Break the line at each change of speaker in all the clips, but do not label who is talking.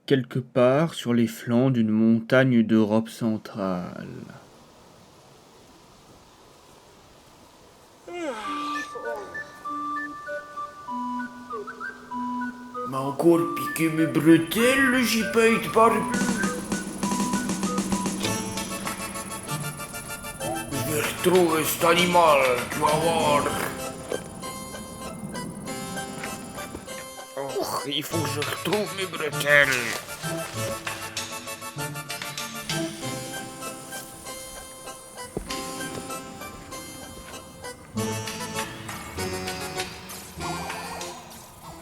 quelque part sur les flancs d'une montagne d'Europe centrale.
M'a encore piqué mes bretelles, le gipette barbu. Je vais retrouver cet animal, tu vas voir. Oh, il faut que je retrouve mes bretelles.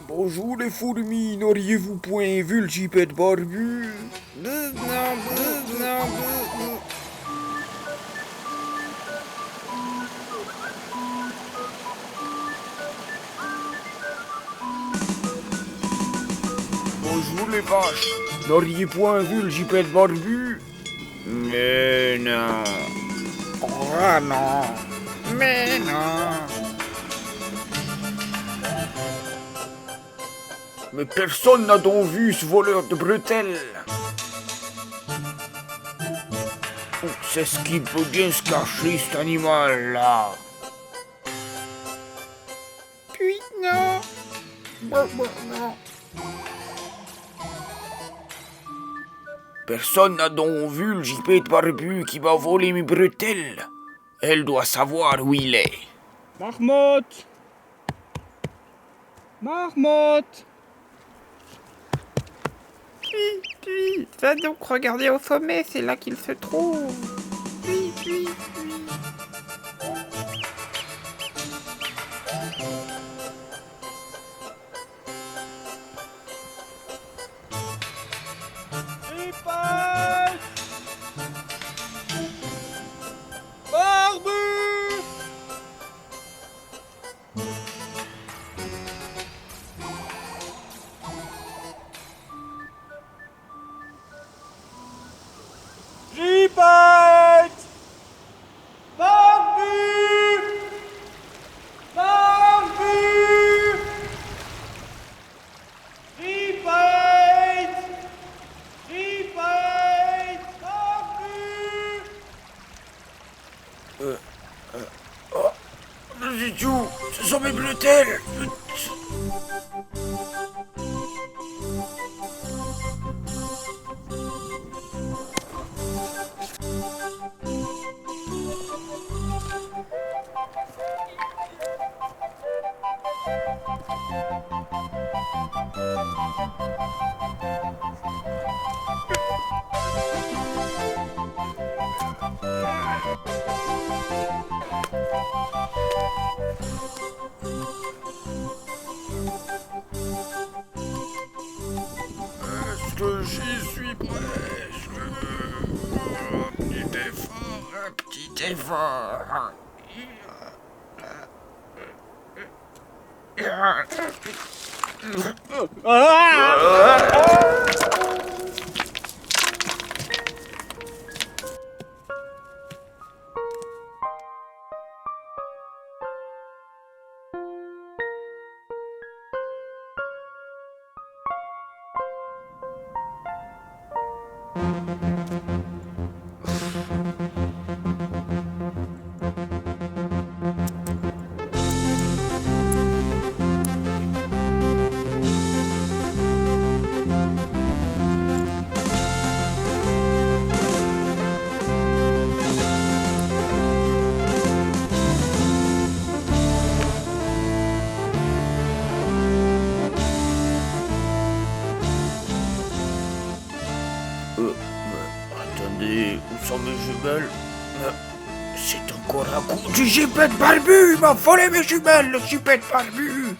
Bonjour les fourmis, n'auriez-vous point vu le gipette barbu? Bonjour les vaches, n'auriez point vu le gipette barbu? Mais non. Oh non. Mais non. Mais personne n'a donc vu ce voleur de bretelles. C'est ce qui peut bien se cacher, cet animal-là. Puis non. Non. Personne n'a donc vu le gipette barbu qui m'a volé mes bretelles. Elle doit savoir où il est.
Marmotte! Marmotte!
Puis, va donc regarder au sommet, c'est là qu'il se trouve. Puis.
Gipette! Barbu! Gipette! Barbu! Barbu! Gipette! Gipette! Barbu!
Zizou, ce sont mes bretelles. Est-ce que j'y suis presque? Un petit effort. Attendez, où sont mes jumelles? C'est encore un coup du gipette barbu. Il m'a volé mes jumelles, le gipette barbu.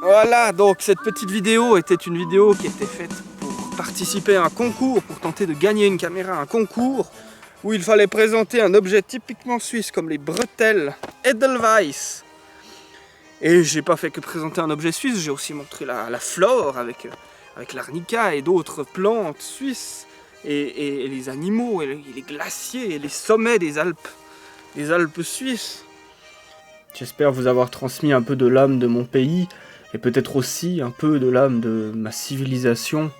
Voilà, donc cette petite vidéo était une vidéo qui était faite pour participer à un concours, pour tenter de gagner une caméra, un concours. où il fallait présenter un objet typiquement suisse comme les bretelles Edelweiss. Et j'ai pas fait que présenter un objet suisse, j'ai aussi montré la flore avec l'arnica et d'autres plantes suisses, et les animaux, et les glaciers, et les sommets des Alpes suisses.
J'espère vous avoir transmis un peu de l'âme de mon pays, et peut-être aussi un peu de l'âme de ma civilisation.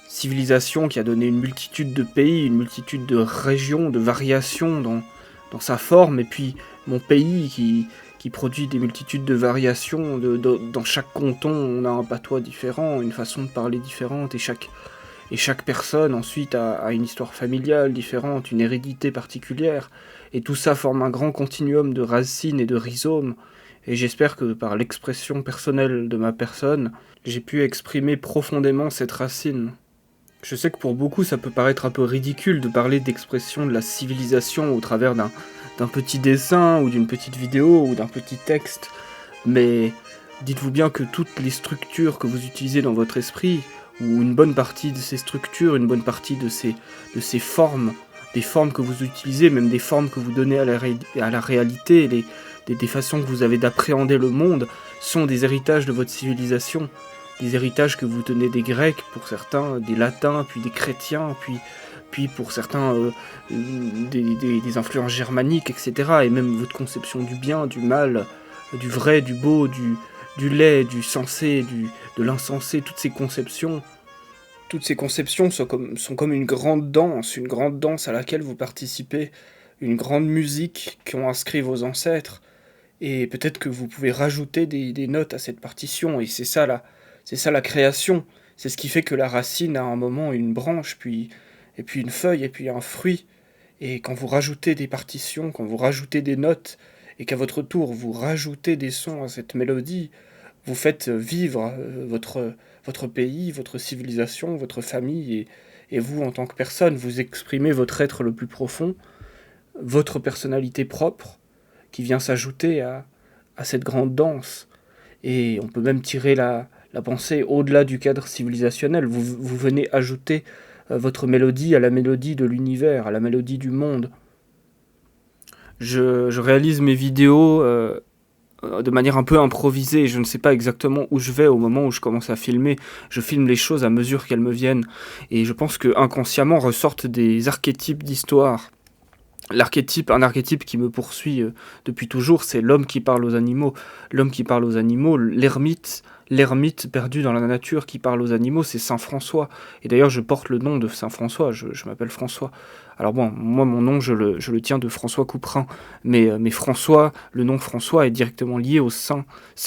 Civilisation qui a donné une multitude de pays, une multitude de régions, de variations dans sa forme, et puis mon pays qui produit des multitudes de variations. Dans chaque canton, on a un patois différent, une façon de parler différente, et chaque personne ensuite a une histoire familiale différente, une hérédité particulière, et tout ça forme un grand continuum de racines et de rhizomes, et j'espère que par l'expression personnelle de ma personne, j'ai pu exprimer profondément cette racine. Je sais que pour beaucoup ça peut paraître un peu ridicule de parler d'expression de la civilisation au travers d'un petit dessin ou d'une petite vidéo ou d'un petit texte, mais dites-vous bien que toutes les structures que vous utilisez dans votre esprit, ou une bonne partie de ces structures, une bonne partie de ces formes, des formes que vous utilisez, même des formes que vous donnez à la réalité, des façons que vous avez d'appréhender le monde, sont des héritages de votre civilisation. Des héritages que vous tenez des Grecs, pour certains, des Latins, puis des chrétiens, puis pour certains des influences germaniques, etc. Et même votre conception du bien, du mal, du vrai, du beau, du laid, du sensé, de l'insensé, toutes ces conceptions sont comme une grande danse à laquelle vous participez, une grande musique qu'ont inscrit vos ancêtres, et peut-être que vous pouvez rajouter des notes à cette partition, et c'est ça la création, c'est ce qui fait que la racine a un moment une branche, et puis une feuille, et puis un fruit, et quand vous rajoutez des partitions, quand vous rajoutez des notes, et qu'à votre tour vous rajoutez des sons à cette mélodie, vous faites vivre votre pays, votre civilisation, votre famille, et vous en tant que personne, vous exprimez votre être le plus profond, votre personnalité propre, qui vient s'ajouter à cette grande danse. Et on peut même tirer la pensée au-delà du cadre civilisationnel. Vous venez ajouter votre mélodie à la mélodie de l'univers, à la mélodie du monde. Je réalise mes vidéos de manière un peu improvisée. Je ne sais pas exactement où je vais au moment où je commence à filmer. Je filme les choses à mesure qu'elles me viennent. Et je pense que inconsciemment ressortent des archétypes d'histoire. Un archétype qui me poursuit depuis toujours, c'est l'homme qui parle aux animaux. L'homme qui parle aux animaux, l'ermite perdu dans la nature qui parle aux animaux, c'est Saint François. Et d'ailleurs, je porte le nom de Saint François, je m'appelle François. Alors bon, moi, mon nom, je le tiens de François Couperin. Mais François, le nom François est directement lié au Saint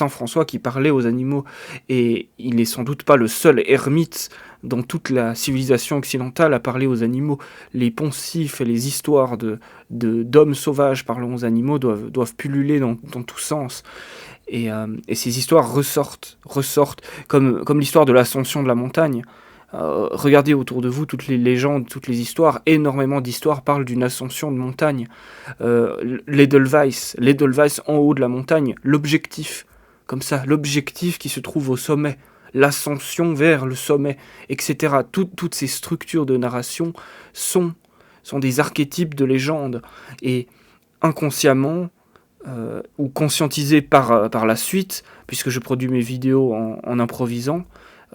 François qui parlait aux animaux. Et il n'est sans doute pas le seul ermite dans toute la civilisation occidentale à parler aux animaux. Les poncifs et les histoires d'hommes sauvages parlant aux animaux doivent pulluler dans tous sens. Et ces histoires ressortent comme l'histoire de l'ascension de la montagne. Regardez autour de vous toutes les légendes, toutes les histoires, énormément d'histoires parlent d'une ascension de montagne. L'Edelweiss en haut de la montagne, l'objectif qui se trouve au sommet, l'ascension vers le sommet, etc. Toutes ces structures de narration sont des archétypes de légendes. Et inconsciemment, ou conscientisés par la suite, puisque je produis mes vidéos en improvisant,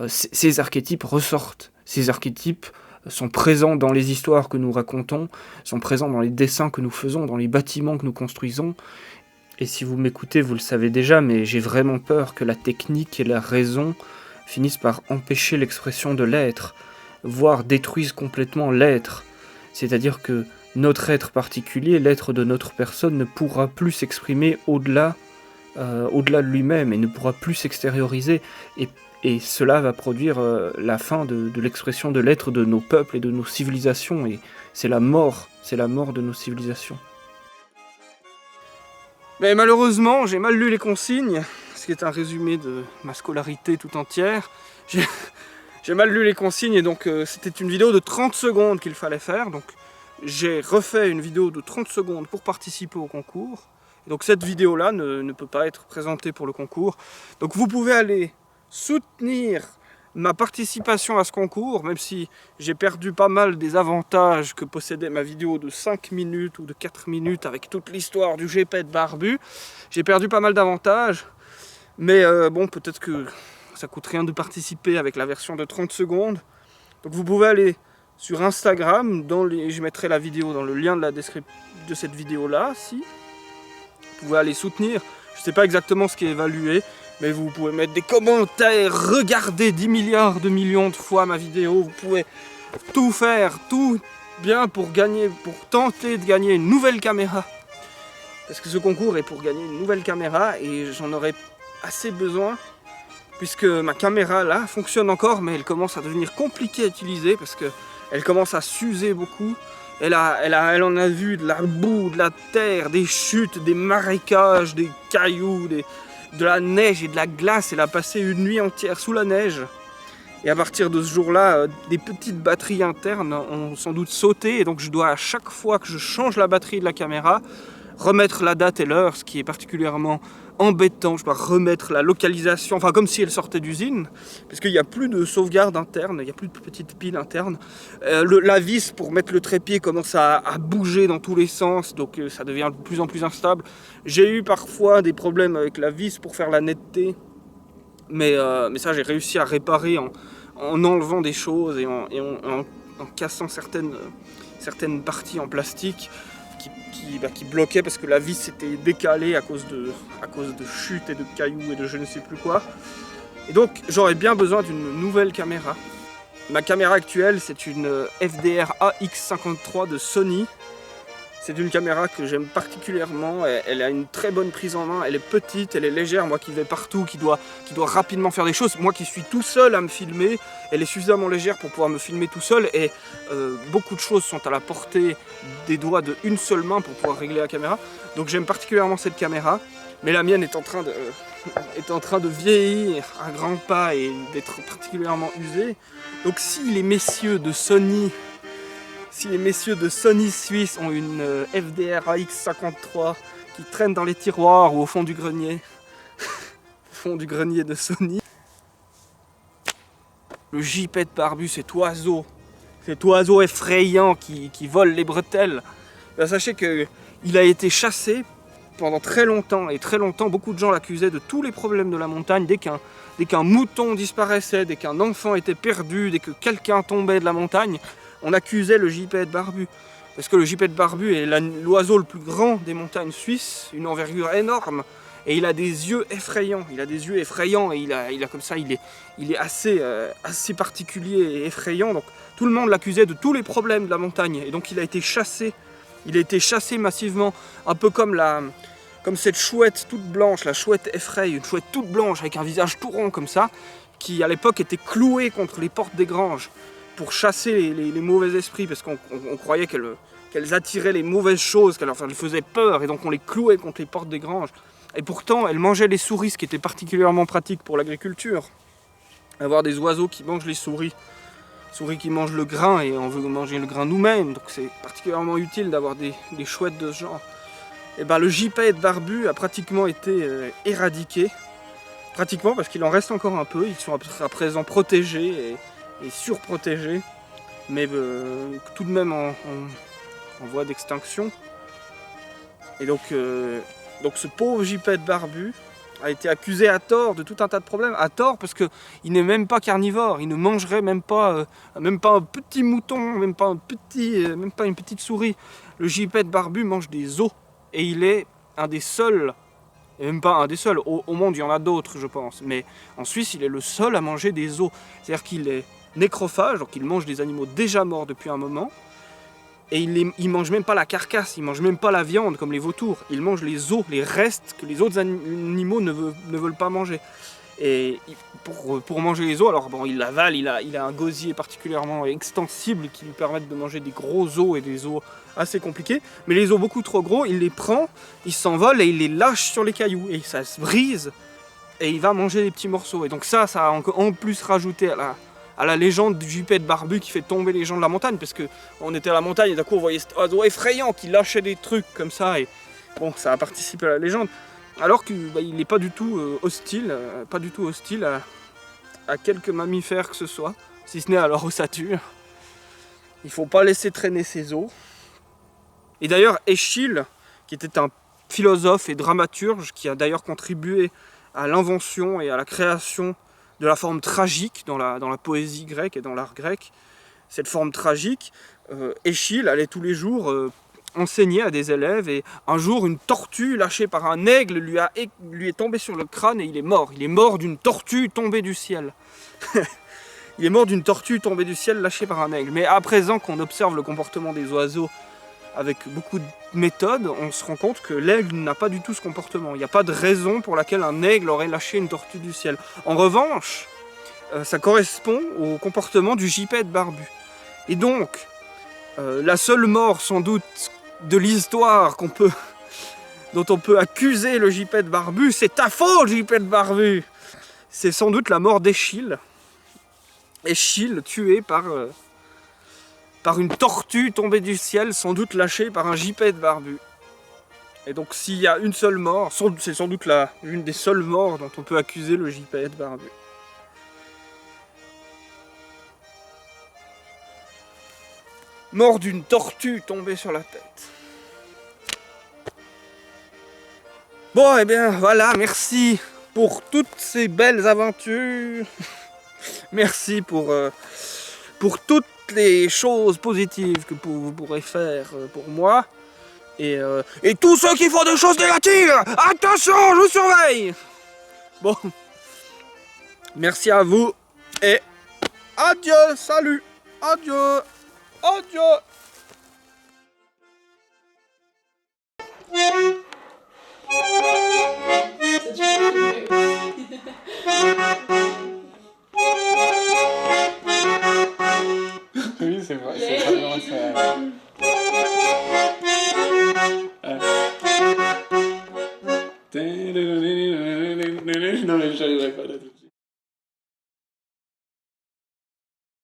ces archétypes ressortent. Ces archétypes sont présents dans les histoires que nous racontons, sont présents dans les dessins que nous faisons, dans les bâtiments que nous construisons. Et si vous m'écoutez, vous le savez déjà, mais j'ai vraiment peur que la technique et la raison finissent par empêcher l'expression de l'être, voire détruisent complètement l'être. C'est-à-dire que notre être particulier, l'être de notre personne, ne pourra plus s'exprimer au-delà de lui-même et ne pourra plus s'extérioriser. Et cela va produire la fin de l'expression de l'être de nos peuples et de nos civilisations. Et c'est la mort de nos civilisations.
Mais malheureusement, j'ai mal lu les consignes, ce qui est un résumé de ma scolarité tout entière. J'ai mal lu les consignes et donc c'était une vidéo de 30 secondes qu'il fallait faire. Donc j'ai refait une vidéo de 30 secondes pour participer au concours. Donc cette vidéo-là ne peut pas être présentée pour le concours. Donc vous pouvez aller soutenir ma participation à ce concours, même si j'ai perdu pas mal des avantages que possédait ma vidéo de 5 minutes ou de 4 minutes avec toute l'histoire du GP de Barbu, j'ai perdu pas mal d'avantages, mais bon, peut-être que ça coûte rien de participer avec la version de 30 secondes. Donc vous pouvez aller sur Instagram, je mettrai la vidéo dans le lien de la description de cette vidéo là, si. Vous pouvez aller soutenir, je ne sais pas exactement ce qui est évalué, mais vous pouvez mettre des commentaires, regarder 10 milliards de millions de fois ma vidéo, vous pouvez tout faire, tout bien pour tenter de gagner une nouvelle caméra. Parce que ce concours est pour gagner une nouvelle caméra et j'en aurai assez besoin, puisque ma caméra là fonctionne encore, mais elle commence à devenir compliquée à utiliser parce qu'elle commence à s'user beaucoup. Elle en a vu de la boue, de la terre, des chutes, des marécages, des cailloux, de la neige et de la glace. Elle a passé une nuit entière sous la neige. Et à partir de ce jour-là, des petites batteries internes ont sans doute sauté. Et donc je dois, à chaque fois que je change la batterie de la caméra, remettre la date et l'heure, ce qui est particulièrement embêtant. Je dois remettre la localisation, enfin comme si elle sortait d'usine, parce qu'il n'y a plus de sauvegarde interne, il n'y a plus de petites piles internes. La vis pour mettre le trépied commence à bouger dans tous les sens, donc ça devient de plus en plus instable. J'ai eu parfois des problèmes avec la vis pour faire la netteté, mais ça j'ai réussi à réparer en enlevant des choses et en cassant certaines parties en plastique qui bloquaient parce que la vis était décalée à cause de chutes et de cailloux et de je ne sais plus quoi. Et donc j'aurais bien besoin d'une nouvelle caméra. Ma caméra actuelle, c'est une FDR AX53 de Sony. C'est une caméra que j'aime particulièrement, elle a une très bonne prise en main, elle est petite, elle est légère, moi qui vais partout, qui doit rapidement faire des choses, moi qui suis tout seul à me filmer, elle est suffisamment légère pour pouvoir me filmer tout seul et beaucoup de choses sont à la portée des doigts de une seule main pour pouvoir régler la caméra. Donc j'aime particulièrement cette caméra, mais la mienne est en train de vieillir à grands pas et d'être particulièrement usée. Donc si les messieurs de Sony Suisse ont une FDR AX53 qui traîne dans les tiroirs ou au fond du grenier, au fond du grenier de Sony. Le JP de Barbu, cet oiseau effrayant qui vole les bretelles, ben, sachez qu'il a été chassé pendant très longtemps, et très longtemps, beaucoup de gens l'accusaient de tous les problèmes de la montagne. Dès qu'un mouton disparaissait, dès qu'un enfant était perdu, dès que quelqu'un tombait de la montagne, on accusait le gypaète barbu. Parce que le gypaète barbu est l'oiseau le plus grand des montagnes suisses, une envergure énorme, et il a des yeux effrayants. Il a des yeux effrayants et il a comme ça, il est assez particulier et effrayant. Donc tout le monde l'accusait de tous les problèmes de la montagne. Et donc il a été chassé. Il a été chassé massivement, un peu comme cette chouette toute blanche, la chouette effraie, une chouette toute blanche avec un visage tout rond comme ça, qui à l'époque était clouée contre les portes des granges pour chasser les mauvais esprits, parce qu'on croyait qu'elles attiraient les mauvaises choses, qu'elles leur faisaient peur, et donc on les clouait contre les portes des granges. Et pourtant, elles mangeaient les souris, ce qui était particulièrement pratique pour l'agriculture. Avoir des oiseaux qui mangent les souris qui mangent le grain, et on veut manger le grain nous-mêmes, donc c'est particulièrement utile d'avoir des chouettes de ce genre. Et ben le gypaète barbu a pratiquement été éradiqué, pratiquement parce qu'il en reste encore un peu, ils sont à présent protégés et surprotégés, mais tout de même en voie d'extinction. Et donc ce pauvre gypaète barbu a été accusé à tort de tout un tas de problèmes, à tort parce qu'il n'est même pas carnivore, il ne mangerait même pas un petit mouton, même pas une petite souris. Le gypaète barbu mange des os, et il est un des seuls, et même pas un des seuls, au monde il y en a d'autres je pense, mais en Suisse il est le seul à manger des os, c'est-à-dire qu'il est nécrophage, donc il mange des animaux déjà morts depuis un moment, et il mange même pas la carcasse, il mange même pas la viande comme les vautours, il mange les os, les restes que les autres animaux ne veulent pas manger. Et pour manger les os, alors bon, il l'avale, il a un gosier particulièrement extensible qui lui permet de manger des gros os et des os assez compliqués, mais les os beaucoup trop gros, il les prend, il s'envole et il les lâche sur les cailloux, et ça se brise, et il va manger les petits morceaux. Et donc ça a en plus rajouté à la légende du gypaète barbu qui fait tomber les gens de la montagne, parce qu'on était à la montagne et d'un coup on voyait cet oiseau effrayant qui lâchait des trucs comme ça, et bon, ça a participé à la légende. Alors qu'il n'est pas du tout hostile, à quelque mammifère que ce soit, si ce n'est à leur ossature. Il faut pas laisser traîner ses os. Et d'ailleurs, Eschyle, qui était un philosophe et dramaturge, qui a d'ailleurs contribué à l'invention et à la création de la forme tragique dans la poésie grecque et dans l'art grec, cette forme tragique, Eschyle allait tous les jours enseigner à des élèves, et un jour une tortue lâchée par un aigle lui est tombée sur le crâne et il est mort. Il est mort d'une tortue tombée du ciel. Il est mort d'une tortue tombée du ciel lâchée par un aigle. Mais à présent qu'on observe le comportement des oiseaux avec beaucoup de méthodes, on se rend compte que l'aigle n'a pas du tout ce comportement. Il n'y a pas de raison pour laquelle un aigle aurait lâché une tortue du ciel. En revanche, ça correspond au comportement du gypaète barbu. Et donc, la seule mort sans doute de l'histoire dont on peut accuser le gypaète barbu, c'est ta faute, gypaète barbu! C'est sans doute la mort d'Eschyle. Eschyle tué par une tortue tombée du ciel, sans doute lâchée par un gypaète barbu. Et donc s'il y a une seule mort, c'est sans doute l'une des seules morts dont on peut accuser le gypaète barbu. Mort d'une tortue tombée sur la tête. Bon, et bien voilà, merci pour toutes ces belles aventures. Merci pour toutes les choses positives que vous pourrez faire pour moi. Et tous ceux qui font des choses négatives, attention, je vous surveille. Bon, merci à vous et adieu, salut, adieu, adieu.
Oui, c'est vrai, c'est vraiment ça. Non mais j'arriverai pas là.